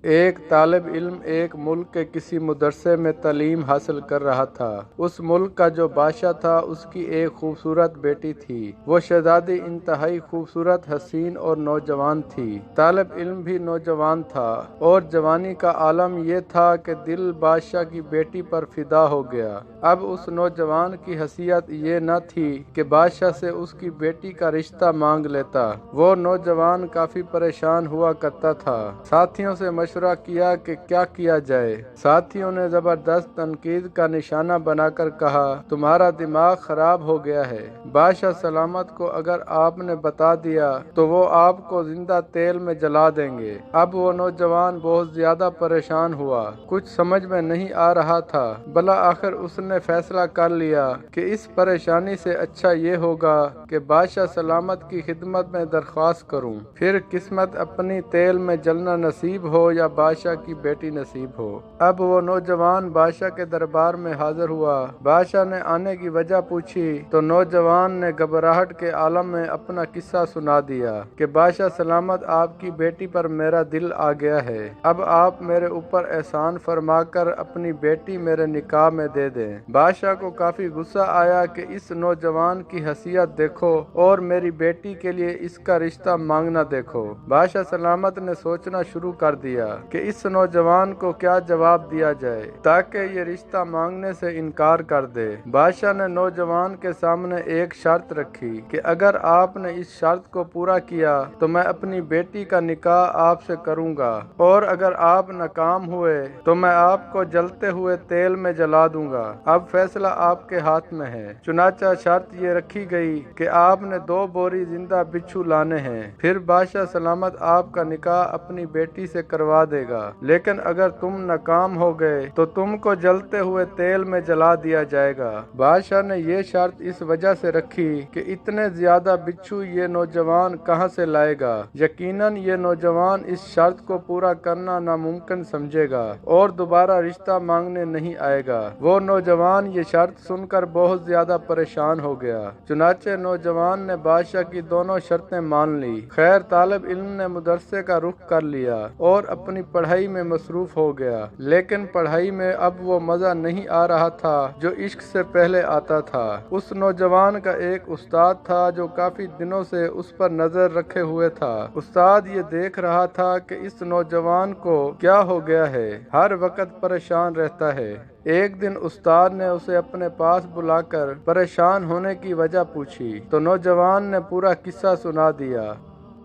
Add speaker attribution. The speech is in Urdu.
Speaker 1: ایک طالب علم ایک ملک کے کسی مدرسے میں تعلیم حاصل کر رہا تھا۔ اس ملک کا جو بادشاہ تھا اس کی ایک خوبصورت بیٹی تھی۔ وہ شہزادی انتہائی خوبصورت، حسین اور نوجوان تھی۔ طالب علم بھی نوجوان تھا اور جوانی کا عالم یہ تھا کہ دل بادشاہ کی بیٹی پر فدا ہو گیا۔ اب اس نوجوان کی حیثیت یہ نہ تھی کہ بادشاہ سے اس کی بیٹی کا رشتہ مانگ لیتا۔ وہ نوجوان کافی پریشان ہوا کرتا تھا۔ ساتھیوں سے مشورہ کیا کہ کیا کیا جائے۔ ساتھیوں نے زبردست تنقید کا نشانہ بنا کر کہا، تمہارا دماغ خراب ہو گیا ہے۔ بادشاہ سلامت کو اگر آپ نے بتا دیا تو وہ آپ کو زندہ تیل میں جلا دیں گے۔ اب وہ نوجوان بہت زیادہ پریشان ہوا، کچھ سمجھ میں نہیں آ رہا تھا۔ بالآخر اس نے فیصلہ کر لیا کہ اس پریشانی سے اچھا یہ ہوگا کہ بادشاہ سلامت کی خدمت میں درخواست کروں، پھر قسمت اپنی تیل میں جلنا نصیب ہو یا بادشاہ کی بیٹی نصیب ہو۔ اب وہ نوجوان بادشاہ کے دربار میں حاضر ہوا۔ بادشاہ نے آنے کی وجہ پوچھی تو نوجوان نے گھبراہٹ کے عالم میں اپنا قصہ سنا دیا کہ بادشاہ سلامت، آپ کی بیٹی پر میرا دل آ گیا ہے۔ اب آپ میرے اوپر احسان فرما کر اپنی بیٹی میرے نکاح میں دے دیں۔ بادشاہ کو کافی غصہ آیا کہ اس نوجوان کی حیثیت دیکھو اور میری بیٹی کے لیے اس کا رشتہ مانگنا دیکھو۔ بادشاہ سلامت نے سوچنا شروع کر دیا کہ اس نوجوان کو کیا جواب دیا جائے تاکہ یہ رشتہ مانگنے سے انکار کر دے۔ بادشاہ نے نوجوان کے سامنے ایک شرط رکھی کہ اگر آپ نے اس شرط کو پورا کیا تو میں اپنی بیٹی کا نکاح آپ سے کروں گا، اور اگر آپ ناکام ہوئے تو میں آپ کو جلتے ہوئے تیل میں جلا دوں گا۔ اب فیصلہ آپ کے ہاتھ میں ہے۔ چنانچہ شرط یہ رکھی گئی کہ آپ نے 2 بوری زندہ بچھو لانے ہیں، پھر بادشاہ سلامت آپ کا نکاح اپنی بیٹی سے کروا دے گا، لیکن اگر تم ناکام ہو گئے تو تم کو جلتے ہوئے تیل میں جلا دیا جائے گا۔ بادشاہ نے یہ شرط اس وجہ سے رکھی کہ اتنے زیادہ بچھو یہ نوجوان کہاں سے لائے گا۔ یقیناً یہ نوجوان اس شرط کو پورا کرنا ناممکن سمجھے گا اور دوبارہ رشتہ مانگنے نہیں آئے گا۔ وہ نوجوان یہ شرط سن کر بہت زیادہ پریشان ہو گیا۔ چنانچہ نوجوان نے بادشاہ کی دونوں شرطیں مان لی۔ خیر، طالب علم نے مدرسے کا رخ کر لیا اور اپنی پڑھائی میں مصروف ہو گیا، لیکن پڑھائی میں اب وہ مزہ نہیں آ رہا تھا جو عشق سے پہلے آتا تھا۔ اس نوجوان کا ایک استاد تھا جو کافی دنوں سے اس پر نظر رکھے ہوئے تھا۔ استاد یہ دیکھ رہا تھا کہ اس نوجوان کو کیا ہو گیا ہے، ہر وقت پریشان رہتا ہے۔ ایک دن استاد نے اسے اپنے پاس بلا کر پریشان ہونے کی وجہ پوچھی تو نوجوان نے پورا قصہ سنا دیا۔